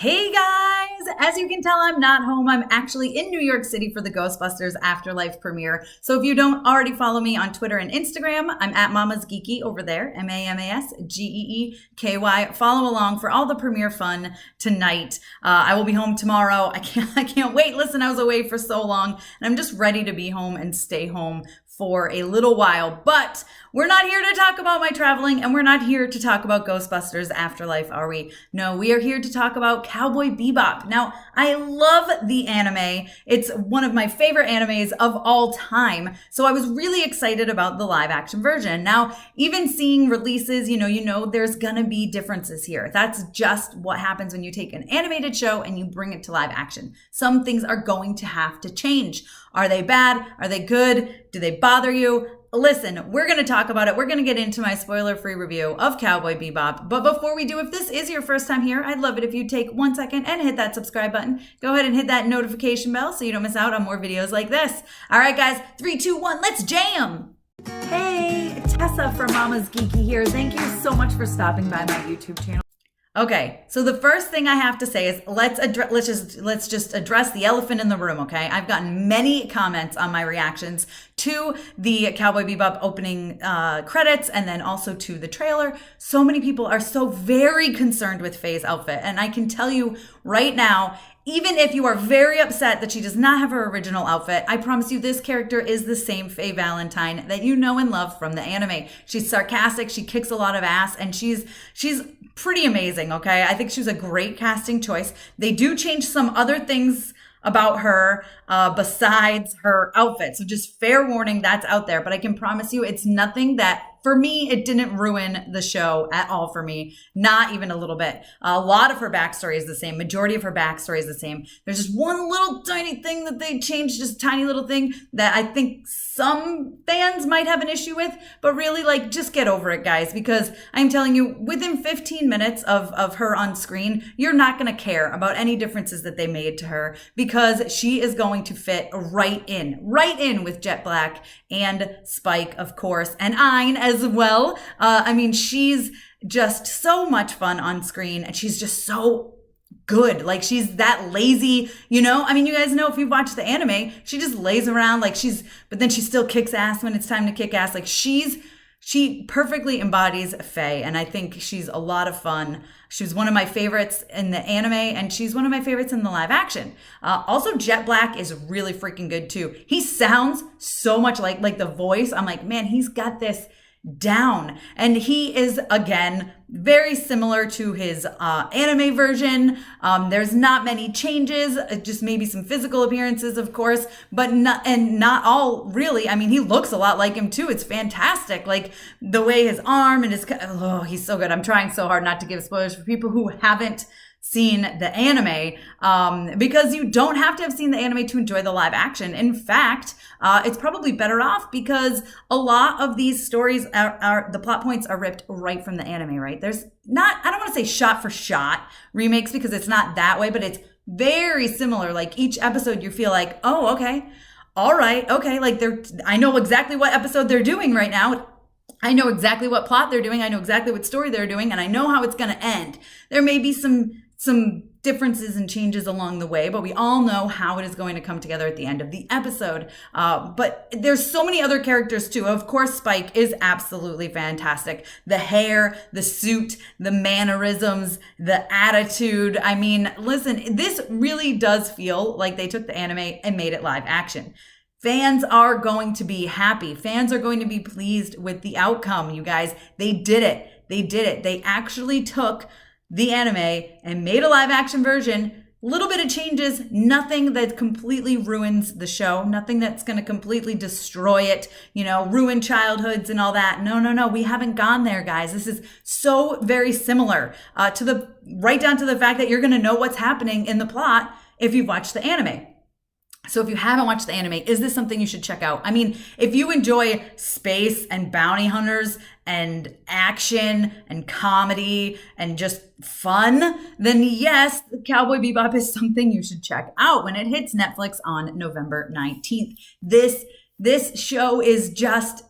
Hey guys! As you can tell, I'm not home. I'm actually in New York City for the Ghostbusters Afterlife premiere. So if you don't already follow me on Twitter and Instagram, I'm at MamasGeeky over there, MamasGeeky. Follow along for all the premiere fun tonight. I will be home tomorrow. I can't wait. Listen, I was away for so long, and I'm just ready to be home and stay home for a little while. But we're not here to talk about my traveling, and we're not here to talk about Ghostbusters Afterlife, are we? No, we are here to talk about Cowboy Bebop. Now, I love the anime. It's one of my favorite animes of all time. So I was really excited about the live action version. Now, even seeing releases, you know, there's gonna be differences here. That's just what happens when you take an animated show and you bring it to live action. Some things are going to have to change. Are they bad? Are they good? Do they bother you? Listen, we're going to talk about it. We're going to get into my spoiler-free review of Cowboy Bebop. But before we do, if this is your first time here, I'd love it if you take 1 second and hit that subscribe button. Go ahead and hit that notification bell so you don't miss out on more videos like this. All right, guys, 3, 2, 1, let's jam! Hey, Tessa from MamasGeeky here. Thank you so much for stopping by my YouTube channel. Okay, so the first thing I have to say is let's just address the elephant in the room, okay? I've gotten many comments on my reactions to the Cowboy Bebop opening credits and then also to the trailer. So many people are so very concerned with Faye's outfit, and I can tell you right now, even if you are very upset that she does not have her original outfit, I promise you this character is the same Faye Valentine that you know and love from the anime. She's sarcastic, she kicks a lot of ass, and she's pretty amazing, okay? I think she was a great casting choice. They do change some other things about her besides her outfit. So just fair warning, that's out there. But I can promise you it's nothing that, for me, it didn't ruin the show at all for me. Not even a little bit. A lot of her backstory is the same. Majority of her backstory is the same. There's just one little tiny thing that they changed, just a tiny little thing that I think some fans might have an issue with. But really, like, just get over it, guys. Because I'm telling you, within 15 minutes of her on screen, you're not going to care about any differences that they made to her. Because she is going to fit right in with Jet Black and Spike, of course, and Ein as well. I mean, she's just so much fun on screen, and she's just so good. Like, she's that lazy, you know? I mean, you guys know if you watch the anime, she just lays around but then she still kicks ass when it's time to kick ass. Like, she perfectly embodies Faye, and I think she's a lot of fun. She was one of my favorites in the anime, and she's one of my favorites in the live action. Also, Jet Black is really freaking good too. He sounds so much like the voice. I'm like, man, he's got this down. And he is, again, very similar to his anime version. There's not many changes, just maybe some physical appearances, of course, but not all really. I mean, he looks a lot like him too. It's fantastic. Like the way his arm and he's so good. I'm trying so hard not to give spoilers for people who haven't seen the anime, because you don't have to have seen the anime to enjoy the live action. In fact, it's probably better off because a lot of these stories are the plot points are ripped right from the anime, right? There's not, I don't want to say shot for shot remakes because it's not that way, but it's very similar. Like each episode you feel like, oh, okay, all right, okay. Like I know exactly what episode they're doing right now. I know exactly what plot they're doing. I know exactly what story they're doing, and I know how it's going to end. There may be some differences and changes along the way, but we all know how it is going to come together at the end of the episode. But there's so many other characters too. Of course, Spike is absolutely fantastic. The hair, the suit, the mannerisms, the attitude. I mean, listen, this really does feel like they took the anime and made it live action. Fans are going to be happy. Fans are going to be pleased with the outcome, you guys. They did it. They actually took the anime and made a live action version. Little bit of changes, nothing that completely ruins the show, nothing that's going to completely destroy it, ruin childhoods and all that. No. We haven't gone there, guys. This is so very similar right down to the fact that you're going to know what's happening in the plot if you've watched the anime. So if you haven't watched the anime, is this something you should check out? I mean, if you enjoy space and bounty hunters and action and comedy and just fun, then yes, Cowboy Bebop is something you should check out when it hits Netflix on November 19th. This show is just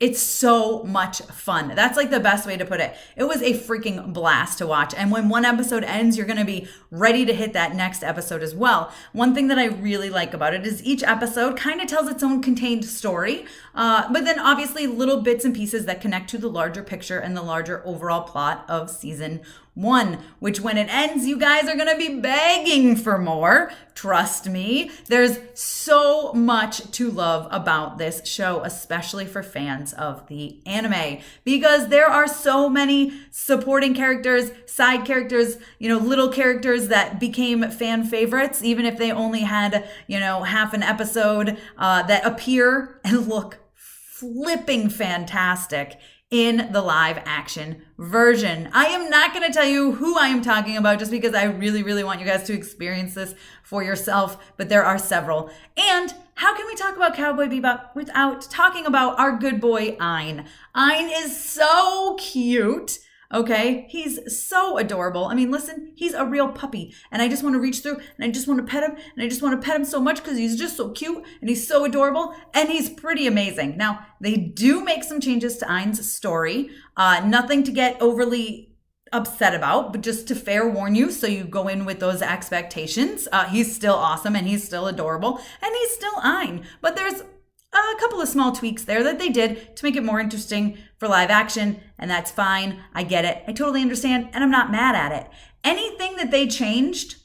It's so much fun. That's like the best way to put it. It was a freaking blast to watch. And when one episode ends, you're going to be ready to hit that next episode as well. One thing that I really like about it is each episode kind of tells its own contained story, but then obviously little bits and pieces that connect to the larger picture and the larger overall plot of season 1, which when it ends, you guys are going to be begging for more. Trust me. There's so much to love about this show, especially for fans of the anime, because there are so many supporting characters, side characters, little characters that became fan favorites, even if they only had, half an episode, that appear and look flipping fantastic in the live action version. I am not going to tell you who I am talking about just because I really, really want you guys to experience this for yourself, but there are several. And how can we talk about Cowboy Bebop without talking about our good boy Ein? Ein is so cute. Okay, he's so adorable. I mean, listen, he's a real puppy, and I just want to reach through and I just want to pet him, and I just want to pet him so much because he's just so cute and he's so adorable and he's pretty amazing. Now, they do make some changes to Ein's story, nothing to get overly upset about, but just to fair warn you, so you go in with those expectations. He's still awesome and he's still adorable and he's still Ein, but there's a couple of small tweaks there that they did to make it more interesting for live action, and that's fine. I get it. I totally understand, and I'm not mad at it. Anything that they changed,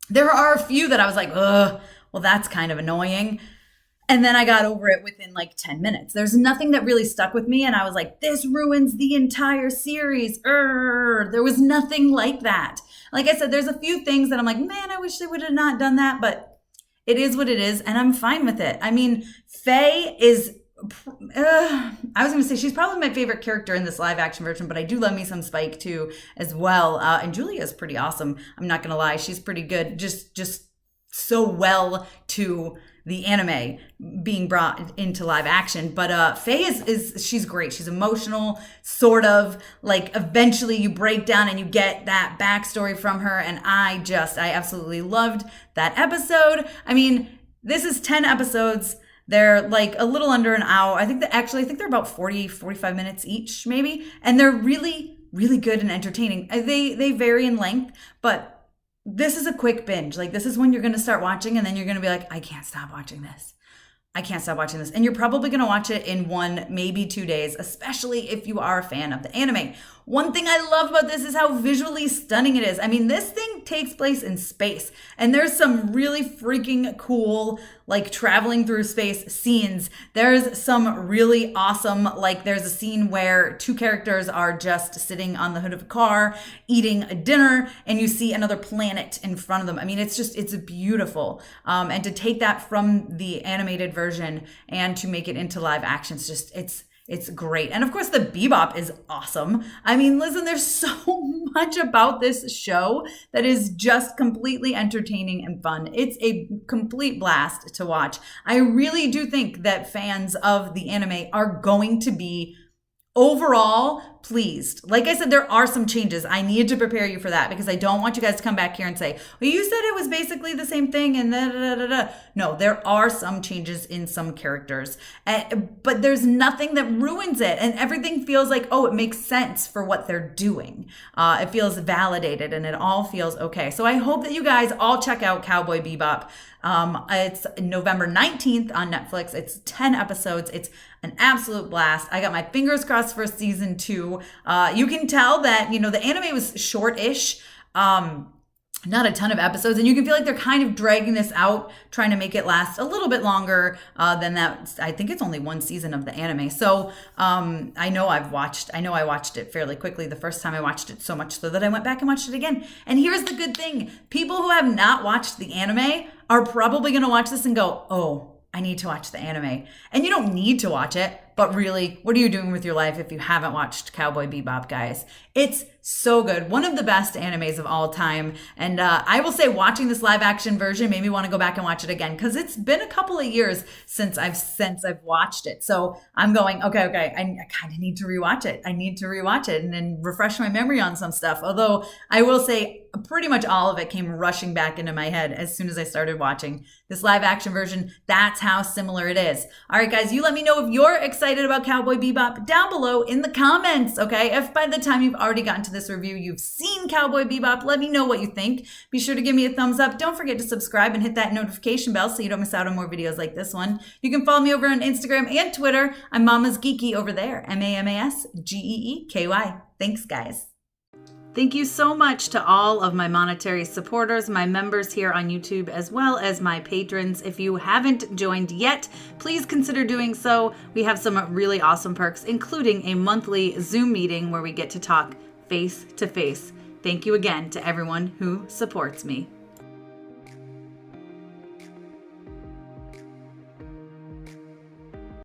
there are a few that I was like, ugh, well, that's kind of annoying. And then I got over it within like 10 minutes. There's nothing that really stuck with me, and I was like, this ruins the entire series. There was nothing like that. Like I said, there's a few things that I'm like, man, I wish they would have not done that, but it is what it is, and I'm fine with it. I mean, Faye is, I was going to say she's probably my favorite character in this live action version, but I do love me some Spike too as well. And Julia's pretty awesome. I'm not going to lie. She's pretty good. Just so well to the anime being brought into live action. But Faye she's great. She's emotional, sort of. Like eventually you break down and you get that backstory from her. And I absolutely loved that episode. I mean, this is 10 episodes. They're like a little under an hour. I think they're about 45 minutes each, maybe. And they're really, really good and entertaining. They vary in length, but this is a quick binge. Like, this is when you're going to start watching and then you're going to be like, I can't stop watching this. And you're probably going to watch it in 1, maybe 2 days, especially if you are a fan of the anime. One thing I love about this is how visually stunning it is. I mean, this thing takes place in space, and there's some really freaking cool, like, traveling through space scenes. There's some really awesome, like, there's a scene where 2 characters are just sitting on the hood of a car eating a dinner, and you see another planet in front of them. I mean, it's beautiful. And to take that from the animated version and to make it into live action, it's great. And of course, the Bebop is awesome. I mean, listen, there's so much about this show that is just completely entertaining and fun. It's a complete blast to watch. I really do think that fans of the anime are going to be overall pleased. Like I said, there are some changes. I need to prepare you for that because I don't want you guys to come back here and say, well, you said it was basically the same thing and da, da, da, da. No, there are some changes in some characters, but there's nothing that ruins it. And everything feels like, oh, it makes sense for what they're doing. It feels validated and it all feels okay. So I hope that you guys all check out Cowboy Bebop. It's November 19th on Netflix. It's 10 episodes. It's an absolute blast. I got my fingers crossed for season 2. You can tell that, the anime was short-ish, not a ton of episodes, and you can feel like they're kind of dragging this out, trying to make it last a little bit longer than that. I think it's only 1 season of the anime. So I know I watched it fairly quickly the first time I watched it, so much so that I went back and watched it again. And here's the good thing. People who have not watched the anime are probably going to watch this and go, oh, I need to watch the anime. And you don't need to watch it, but really, what are you doing with your life if you haven't watched Cowboy Bebop, guys? It's so good. One of the best animes of all time. And I will say watching this live action version made me want to go back and watch it again because it's been a couple of years since I've watched it. So I'm going, okay, I kind of need to rewatch it. I need to rewatch it and then refresh my memory on some stuff. Although I will say pretty much all of it came rushing back into my head as soon as I started watching this live action version. That's how similar it is. All right, guys, you let me know if you're excited about Cowboy Bebop down below in the comments, okay? If by the time you've already gotten to this review, you've seen Cowboy Bebop, let me know what you think. Be sure to give me a thumbs up. Don't forget to subscribe and hit that notification bell so you don't miss out on more videos like this one. You can follow me over on Instagram and Twitter. I'm MamasGeeky over there, MamasGeeky. Thanks, guys. Thank you so much to all of my monetary supporters, my members here on YouTube, as well as my patrons. If you haven't joined yet, please consider doing so. We have some really awesome perks, including a monthly Zoom meeting where we get to talk face to face. Thank you again to everyone who supports me.